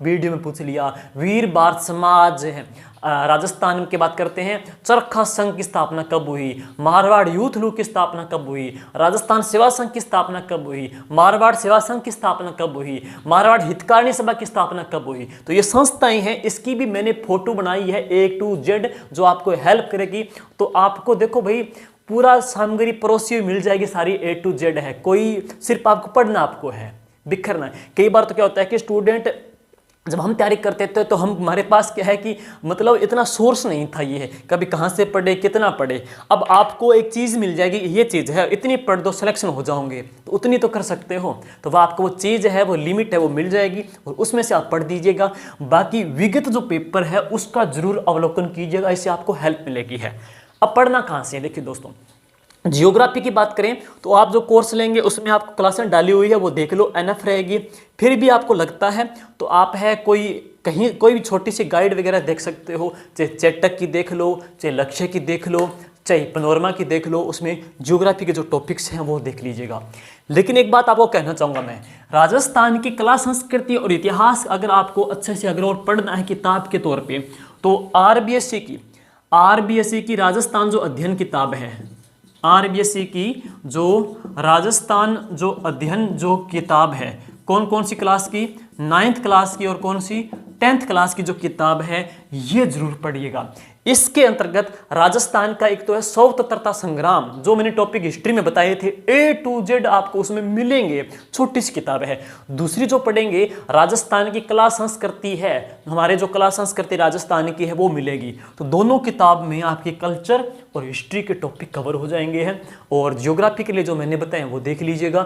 वीडियो में पूछ लिया, वीर भारत समाज है, राजस्थान की बात करते हैं, चरखा संघ की स्थापना कब हुई, मारवाड़ यूथ लूग की स्थापना कब हुई, राजस्थान सेवा संघ की स्थापना कब हुई, मारवाड़ सेवा संघ की स्थापना कब हुई, मारवाड़ हितकारिणी सभा की स्थापना कब हुई। तो ये संस्थाएं हैं, इसकी भी मैंने फोटो बनाई है A to Z जो आपको हेल्प करेगी। तो आपको देखो भाई पूरा सामग्री परोसी हुई मिल जाएगी, सारी A to Z है, कोई सिर्फ आपको पढ़ना आपको है, बिखरना है। कई बार तो क्या होता है कि स्टूडेंट जब हम तैयारी करते थे तो हमारे पास क्या है कि मतलब इतना सोर्स नहीं था, ये है कभी कहाँ से पढ़े कितना पढ़े। अब आपको एक चीज़ मिल जाएगी, ये चीज़ है, इतनी पढ़ दो सिलेक्शन हो जाओगे, तो उतनी तो कर सकते हो। तो वह आपको वो चीज़ है, वो लिमिट है, वो मिल जाएगी और उसमें से आप पढ़ दीजिएगा। बाकी विगत जो पेपर है उसका जरूर अवलोकन कीजिएगा, इससे आपको हेल्प मिलेगी है। अब पढ़ना कहाँ से है, देखिए दोस्तों, जियोग्राफी की बात करें तो आप जो कोर्स लेंगे उसमें आपको क्लासें डाली हुई है, वो देख लो, एनएफ रहेगी। फिर भी आपको लगता है तो आप है कहीं कोई भी छोटी सी गाइड वगैरह देख सकते हो, चाहे चेटक की देख लो, चाहे लक्ष्य की देख लो, चाहे पनोरमा की देख लो, उसमें जियोग्राफी के जो टॉपिक्स हैं वो देख लीजिएगा। लेकिन एक बात आपको कहना चाहूँगा मैं, राजस्थान की कला संस्कृति और इतिहास अगर आपको अच्छे से अगर और पढ़ना है किताब के तौर पर, तो आरबीएससी की राजस्थान जो अध्ययन किताब है, आरबीएससी की जो राजस्थान जो अध्ययन जो किताब है, कौन कौन सी क्लास की, 9th क्लास की और कौन सी 10th क्लास की जो किताब है, ये जरूर पढ़िएगा। इसके अंतर्गत राजस्थान का एक तो है स्वतंत्रता संग्राम, जो मैंने टॉपिक हिस्ट्री में बताए थे, A to Z आपको उसमें मिलेंगे, छोटी सी किताब है। दूसरी जो पढ़ेंगे राजस्थान की कला संस्कृति है, हमारे जो कला संस्कृति राजस्थान की है वो मिलेगी। तो दोनों किताब में आपके कल्चर और हिस्ट्री के टॉपिक कवर हो जाएंगे हैं। और जियोग्राफी के लिए जो मैंने बताए वो देख लीजिएगा,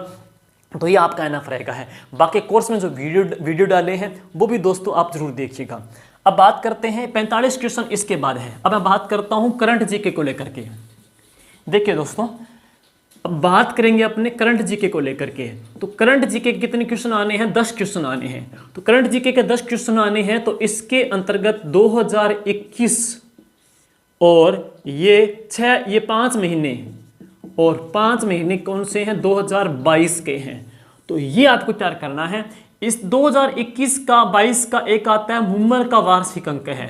तो ये आपका एनफ रहेगा है। बाकी कोर्स में जो वीडियो डाले हैं वो भी दोस्तों आप जरूर देखिएगा। अब बात करते हैं 45 क्वेश्चन इसके बाद है। अब मैं बात करता हूं करंट जीके को लेकर के। देखिए दोस्तों, अब बात करेंगे अपने करंट जीके को लेकर के। तो करंट जीके के कितने क्वेश्चन आने हैं, 10 क्वेश्चन आने हैं। तो करंट जीके के 10 क्वेश्चन आने हैं, तो इसके अंतर्गत 2021 और ये 5 महीने और 5 महीने कौन से हैं, 2022 के हैं। तो ये आपको तैयार करना है। इस 2021 का 22 का एक आता है मुम्मल का वार्षिक अंक है,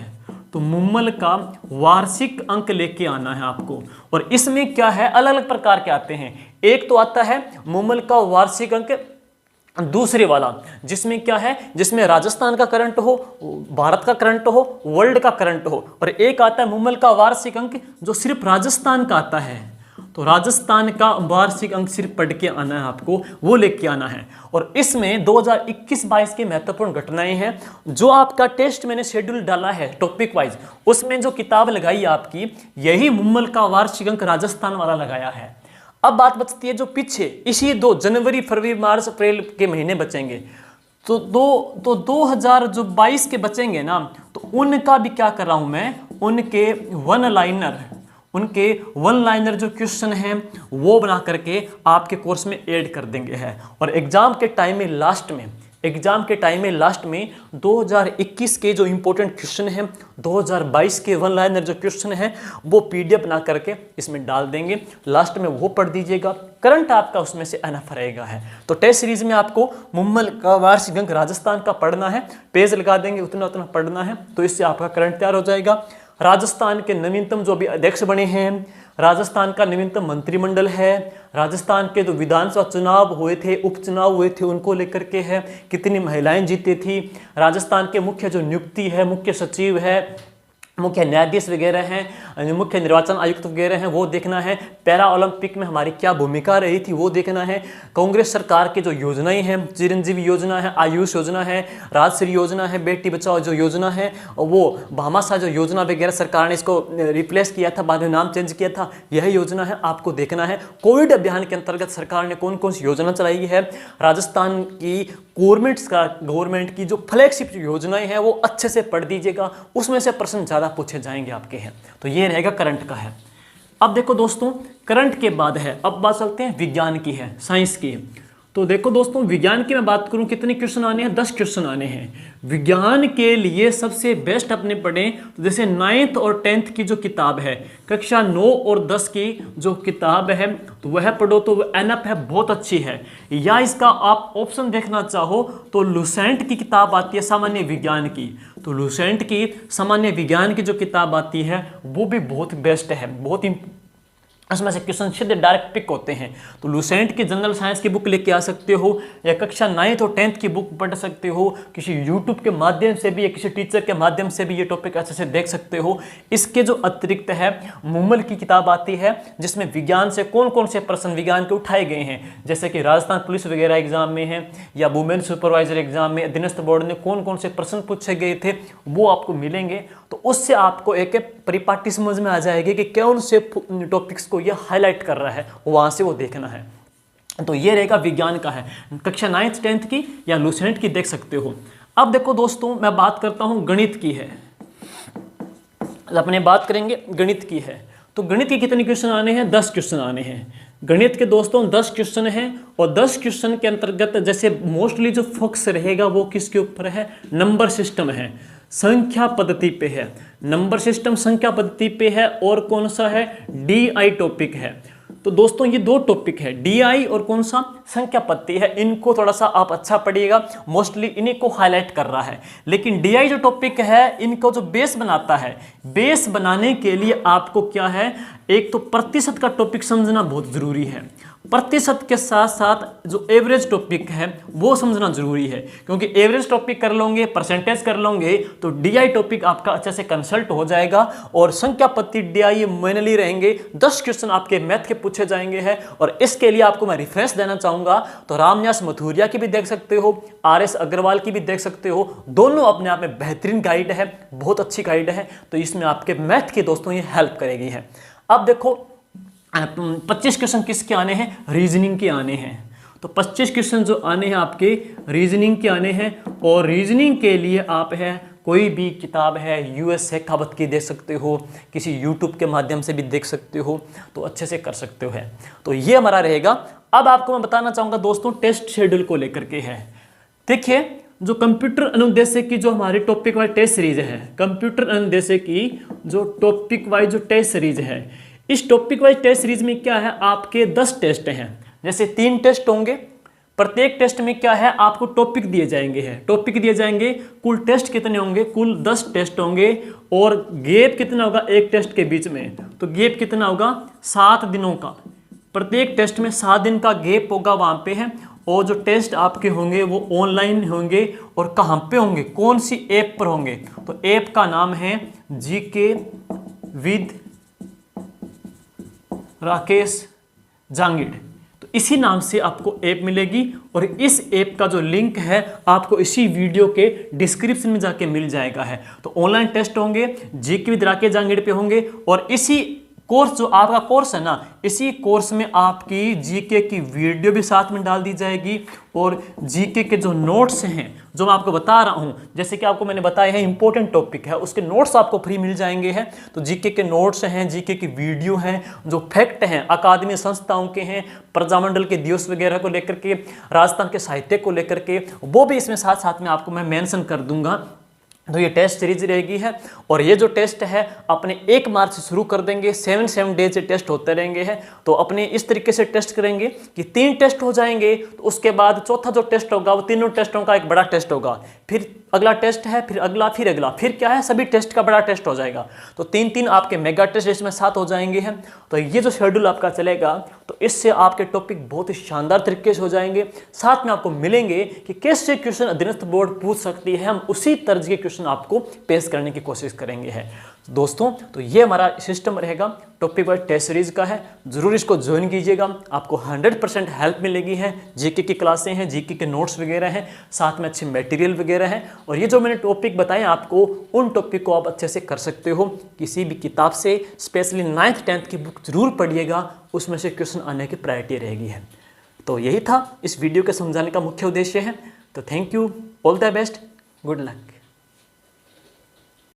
तो मुम्मल का वार्षिक अंक लेके आना है आपको। और इसमें क्या है, अलग अलग प्रकार के आते हैं। एक तो आता है मुम्मल का वार्षिक अंक दूसरे वाला, जिसमें क्या है, जिसमें राजस्थान का करंट हो, भारत का करंट हो, वर्ल्ड का करंट हो। और एक आता है मुम्मल का वार्षिक अंक जो सिर्फ राजस्थान का आता है। तो राजस्थान का वार्षिक अंक सिर्फ पढ़ के आना है आपको, वो लेके आना है। और इसमें 2021-22 की महत्वपूर्ण घटनाएं हैं। जो आपका टेस्ट मैंने शेड्यूल डाला है टॉपिक वाइज, उसमें जो किताब लगाई आपकी, यही मुम्मल का वार्षिक अंक राजस्थान वाला लगाया है। अब बात बचती है जो पीछे इसी 2 जनवरी, फरवरी, मार्च, अप्रैल के महीने बचेंगे। तो 2022 के बचेंगे ना, तो उनका भी क्या कर रहा हूं मैं, उनके वन लाइनर जो क्वेश्चन हैं वो बना करके आपके कोर्स में ऐड कर देंगे हैं। और एग्जाम के टाइम में लास्ट में 2021 के जो इंपॉर्टेंट क्वेश्चन हैं, 2022 के वन लाइनर जो क्वेश्चन हैं, वो PDF बना करके इसमें डाल देंगे। लास्ट में वो पढ़ दीजिएगा, करंट आपका उसमें से एनफ रहेगा है। तो टेस्ट सीरीज में आपको मुम्मल का वार्षिक अंक राजस्थान का पढ़ना है, पेज लगा देंगे, उतना पढ़ना है, तो इससे आपका करंट तैयार हो जाएगा। राजस्थान के नवीनतम जो भी अध्यक्ष बने हैं, राजस्थान का नवीनतम मंत्रिमंडल है, राजस्थान के जो विधानसभा चुनाव हुए थे, उपचुनाव हुए थे, उनको लेकर के है, कितनी महिलाएं जीती थी, राजस्थान के मुख्य जो नियुक्ति है, मुख्य सचिव है, मुख्य न्यायाधीश वगैरह हैं, मुख्य निर्वाचन आयुक्त वगैरह हैं, वो देखना है। पैरा ओलंपिक में हमारी क्या भूमिका रही थी वो देखना है। कांग्रेस सरकार की जो योजनाएं हैं, चिरंजीवी योजना है, आयुष योजना है, राजश्री योजना है, बेटी बचाओ जो योजना है, वो भामाशाह जो योजना वगैरह सरकार ने इसको रिप्लेस किया था, बाद में नाम चेंज किया था, यह योजना है, आपको देखना है। कोविड अभियान के अंतर्गत सरकार ने कौन कौन सी योजना चलाई है, राजस्थान की गवर्नमेंट की जो फ्लैगशिप योजनाएं हैं वो अच्छे से पढ़ दीजिएगा, उसमें से प्रश्न ज़्यादा पूछे जाएंगे आपके हैं। तो ये रहेगा करंट का है। अब देखो दोस्तों, करंट के बाद है, अब बात चलते हैं विज्ञान की है, साइंस की। तो देखो दोस्तों, विज्ञान की मैं बात करूं, कितने क्वेश्चन आने हैं, 10 क्वेश्चन आने हैं। विज्ञान के लिए सबसे बेस्ट अपने पढ़ें तो जैसे 9th और 10th की जो किताब है, कक्षा 9 और 10 की जो किताब है तो वह पढ़ो, तो वह एनअप है, बहुत अच्छी है। या इसका आप ऑप्शन देखना चाहो तो लुसेंट की किताब आती है सामान्य विज्ञान की, तो लुसेंट की सामान्य विज्ञान की जो किताब आती है वो भी बहुत बेस्ट है, बहुत उसमें से क्वेश्चन सीधे डायरेक्ट पिक होते हैं। तो लुसेंट की जनरल साइंस की बुक लेके आ सकते हो, या कक्षा 9th और 10th की बुक पढ़ सकते हो, किसी यूट्यूब के माध्यम से भी या किसी टीचर के माध्यम से भी ये टॉपिक अच्छे से देख सकते हो। इसके जो अतिरिक्त है, मुमल की किताब आती है जिसमें विज्ञान से कौन कौन से प्रश्न विज्ञान के उठाए गए हैं, जैसे कि राजस्थान पुलिस वगैरह एग्जाम में है या वुमेन सुपरवाइजर एग्जाम में अधीनस्थ बोर्ड ने कौन कौन से प्रश्न पूछे गए थे वो आपको मिलेंगे। तो उससे आपको एक परिपाटी समझ में आ जाएगी कि कौन से टॉपिक्स को ये हाईलाइट कर रहा है, वहां से वो देखना है। तो ये रहेगा विज्ञान का है, कक्षा 9th 10th की या लुसेंट की देख सकते हो। अब देखो दोस्तों, मैं बात करता हूं गणित की है, अपने बात करेंगे गणित की है। तो गणित के कितने क्वेश्चन आने हैं, 10 क्वेश्चन आने हैं गणित के दोस्तों, 10 क्वेश्चन हैं। और 10 क्वेश्चन के अंतर्गत जैसे मोस्टली जो फोकस रहेगा वो किसके ऊपर है, नंबर सिस्टम है, संख्या पद्धति पे है, नंबर सिस्टम संख्या पद्धति पे है, और कौन सा है, DI टॉपिक है। तो दोस्तों ये 2 टॉपिक है, DI और कौन सा, संख्या पद्धति है। इनको थोड़ा सा आप अच्छा पढ़िएगा, मोस्टली इन्हीं को हाईलाइट कर रहा है। लेकिन DI जो टॉपिक है, इनको जो बेस बनाता है, बेस बनाने के लिए आपको क्या है, एक तो प्रतिशत का टॉपिक समझना बहुत जरूरी है, प्रतिशत के साथ साथ जो एवरेज टॉपिक है वो समझना जरूरी है, क्योंकि एवरेज टॉपिक कर लोगे, परसेंटेज कर लोगे तो DI टॉपिक आपका अच्छे से कंसल्ट हो जाएगा। और संख्या पद्धति DI मैनुअली रहेंगे, 10 क्वेश्चन आपके मैथ के पूछे जाएंगे हैं। और इसके लिए आपको मैं रेफरेंस देना चाहूंगा, तो रामन्यास मथुरिया की भी देख सकते हो, RS अग्रवाल की भी देख सकते हो, दोनों अपने आप में बेहतरीन गाइड है, बहुत अच्छी गाइड है। तो इसमें आपके मैथ की दोस्तों ये हेल्प करेगी है। अब देखो 25 क्वेश्चन किसके आने हैं, रीजनिंग के आने हैं। तो 25 क्वेश्चन जो आने हैं आपके रीजनिंग के आने हैं। और रीजनिंग के लिए आप है कोई भी किताब है US शेखावत की देख सकते हो, किसी YouTube के माध्यम से भी देख सकते हो, तो अच्छे से कर सकते हो है। तो ये हमारा रहेगा। अब आपको मैं बताना चाहूँगा दोस्तों टेस्ट शेड्यूल को लेकर के है। देखिए जो कंप्यूटर अनुदेशक की जो हमारी टॉपिक वाइज टेस्ट सीरीज है, कंप्यूटर अनुदेशक की जो टॉपिक वाइज जो टेस्ट सीरीज है, इस टॉपिक वाइज टेस्ट सीरीज में क्या है, आपके 10 टेस्ट हैं। जैसे 3 टेस्ट होंगे, प्रत्येक टेस्ट में क्या है, आपको टॉपिक दिए जाएंगे है, टॉपिक दिए जाएंगे। कुल टेस्ट कितने होंगे, कुल 10 टेस्ट होंगे। और गैप कितना होगा एक टेस्ट के बीच में, तो गैप कितना होगा, 7 दिनों का। प्रत्येक टेस्ट में 7 दिन का गैप होगा वहां पे है। और जो टेस्ट आपके होंगे वो ऑनलाइन होंगे। और कहाँ पे होंगे, कौन सी ऐप पर होंगे, तो ऐप का नाम है GK विद राकेश जांगिड़। तो इसी नाम से आपको ऐप मिलेगी। और इस ऐप का जो लिंक है आपको इसी वीडियो के डिस्क्रिप्शन में जाके मिल जाएगा है। तो ऑनलाइन टेस्ट होंगे, GK विद राकेश जांगिड़ पे होंगे। और इसी कोर्स जो आपका कोर्स है ना, इसी कोर्स में आपकी GK की वीडियो भी साथ में डाल दी जाएगी। और GK के जो नोट्स हैं जो मैं आपको बता रहा हूं, जैसे कि आपको मैंने बताया है इंपॉर्टेंट टॉपिक है, उसके नोट्स आपको फ्री मिल जाएंगे हैं। तो GK के नोट्स हैं, GK की वीडियो हैं, जो फैक्ट हैं अकादमी संस्थाओं के हैं, प्रजामंडल के दिवस वगैरह को लेकर के, राजस्थान के साहित्य को लेकर के, वो भी इसमें साथ साथ में आपको मैं मेंशन कर दूंगा। तो ये टेस्ट सीरीज रहेगी है। और ये जो टेस्ट है अपने 1 मार्च से शुरू कर देंगे, 7 डेज से टेस्ट होते रहेंगे हैं। तो अपने इस तरीके से टेस्ट करेंगे कि 3 टेस्ट हो जाएंगे। तो उसके बाद चौथा जो टेस्ट होगा वो तीनों टेस्टों का एक बड़ा टेस्ट होगा। फिर अगला टेस्ट है, फिर अगला, फिर अगला, फिर क्या है, सभी टेस्ट का बड़ा टेस्ट हो जाएगा। तो 3-3 आपके मेगा टेस्ट इसमें 7 हो जाएंगे हैं। तो ये जो शेड्यूल आपका चलेगा, तो इससे आपके टॉपिक बहुत ही शानदार तरीके से हो जाएंगे। साथ में आपको मिलेंगे कि कैसे क्वेश्चन अधीनस्थ बोर्ड पूछ सकती है, हम उसी तर्ज के क्वेश्चन आपको पेश करने की कोशिश करेंगे हैं दोस्तों। तो ये हमारा सिस्टम रहेगा, टॉपिक वाइज टेस्ट सीरीज का है, जरूर इसको ज्वाइन कीजिएगा। आपको 100% हेल्प मिलेगी है, जीके की क्लासें हैं, जीके के नोट्स वगैरह हैं, साथ में अच्छे मटेरियल वगैरह हैं। और ये जो मैंने टॉपिक बताए आपको, उन टॉपिक को आप अच्छे से कर सकते हो किसी भी किताब से। स्पेशली 9th 10th की बुक जरूर पढ़िएगा, उसमें से क्वेश्चन आने की प्रायोरिटी रहेगी है। तो यही था इस वीडियो के समझाने का मुख्य उद्देश्य है। तो thank you, all the best, good luck.